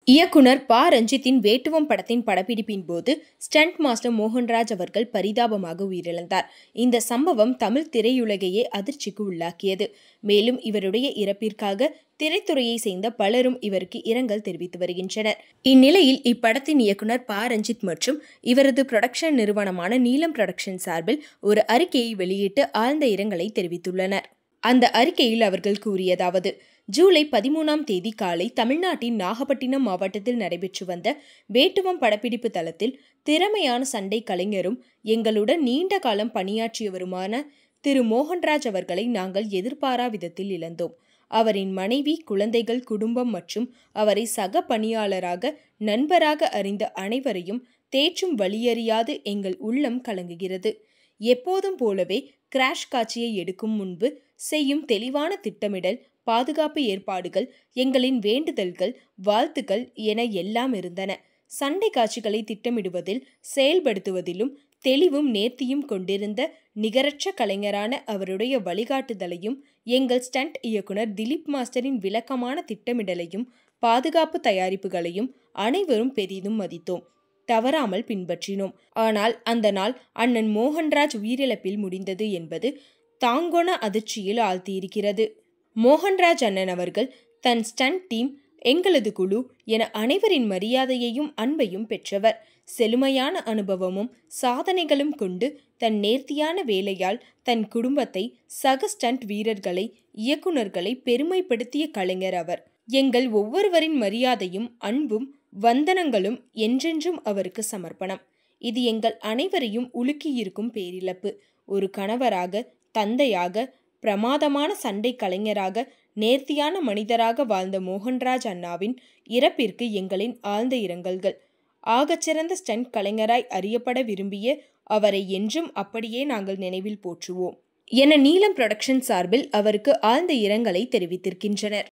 இயக்குனர் ப. ரஞ்சித்தின் வேட்டுவம் படத்தின் படப்பிடிப்பின் போது ஸ்டண்ட் மாஸ்டர் மோகன்ராஜ் அவர்கள் பரிதாபமாக உயிரிழந்தார். இந்த சம்பவம் தமிழ் திரையுலகையே அதிர்ச்சிக்கு உள்ளாக்கியது. மேலும் இவருடைய இறப்பிற்காக திரைத்துறையை சேர்ந்த பலரும் இவருக்கு இரங்கல் தெரிவித்து வருகின்றனர். இந்நிலையில் இப்படத்தின் இயக்குனர் ப. ரஞ்சித் மற்றும் இவரது புரொடக்ஷன் நிறுவனமான நீலம் புரொடக்ஷன் சார்பில் ஒரு அறிக்கையை வெளியிட்டு ஆழ்ந்த இரங்கலை தெரிவித்துள்ளனர். அந்த அறிக்கையில் அவர்கள் கூறியதாவது: ஜூலை 13ஆம் தேதி காலை தமிழ்நாட்டின் நாகப்பட்டினம் மாவட்டத்தில் நடைபெற்று வந்த வேட்டுவம் படப்பிடிப்பு தளத்தில் திறமையான சண்டை கலைஞரும் எங்களுடன் நீண்ட காலம் பணியாற்றியவருமான திரு மோகன்ராஜ் அவர்களை நாங்கள் எதிர்பாரா விதத்தில் இழந்தோம். அவரின் மனைவி, குழந்தைகள், குடும்பம் மற்றும் அவரை சக பணியாளராக, நண்பராக அறிந்த அனைவரையும் தேற்றும் வழியறியாது எங்கள் உள்ளம் கலங்குகிறது. எப்போதும் போலவே கிராஷ் காட்சியை எடுக்கும் முன்பு செய்யும் தெளிவான திட்டமிடல், பாதுகாப்பு ஏற்பாடுகள், எங்களின் வேண்டுதல்கள், வாழ்த்துக்கள் என எல்லாம் இருந்தன. சண்டை காட்சிகளை திட்டமிடுவதில், செயல்படுத்துவதிலும் தெளிவும் நேர்த்தியும் கொண்டிருந்த நிகரற்ற கலைஞரான அவருடைய வழிகாட்டுதலையும், எங்கள் ஸ்டண்ட் இயக்குனர் திலீப் மாஸ்டரின் விளக்கமான திட்டமிடலையும், பாதுகாப்பு தயாரிப்புகளையும் அனைவரும் பெரிதும் மதித்தோம். தவறாமல் பின்பற்றினோம். ஆனால் அந்த நாள் அண்ணன் மோகன்ராஜ் உயிரிழப்பில் முடிந்தது என்பது தாங்கொண அதிர்ச்சியில் ஆழ்த்தியிருக்கிறது. மோகன்ராஜ் அண்ணன் அவர்கள் தன் ஸ்டண்ட் டீம், எங்களது குழு என அனைவரின் மரியாதையையும் அன்பையும் பெற்றவர். செழுமையான அனுபவமும் சாதனைகளும் கொண்டு தன் நேர்த்தியான வேலையால் தன் குடும்பத்தை, சக ஸ்டண்ட் வீரர்களை, இயக்குநர்களை பெருமைப்படுத்திய கலைஞர் அவர். எங்கள் ஒவ்வொருவரின் மரியாதையும் அன்பும் வந்தனங்களும் என்றென்றும் அவருக்கு சமர்ப்பணம். இது எங்கள் அனைவரையும் உலுக்கியிருக்கும் பேரிழப்பு. ஒரு கணவராக, தந்தையாக, பிரமாதமான சண்டை கலைஞராக, நேர்த்தியான மனிதராக வாழ்ந்த மோகன்ராஜ் அண்ணாவின் இறப்பிற்கு எங்களின் ஆழ்ந்த இரங்கல்கள். ஆகச்சிறந்த ஸ்டண்ட் கலைஞராய் அறியப்பட விரும்பிய அவரை என்றும் அப்படியே நாங்கள் நினைவில் போற்றுவோம் என நீலம் புரொடக்ஷன் சார்பில் அவருக்கு ஆழ்ந்த இரங்கலை தெரிவித்திருக்கின்றனர்.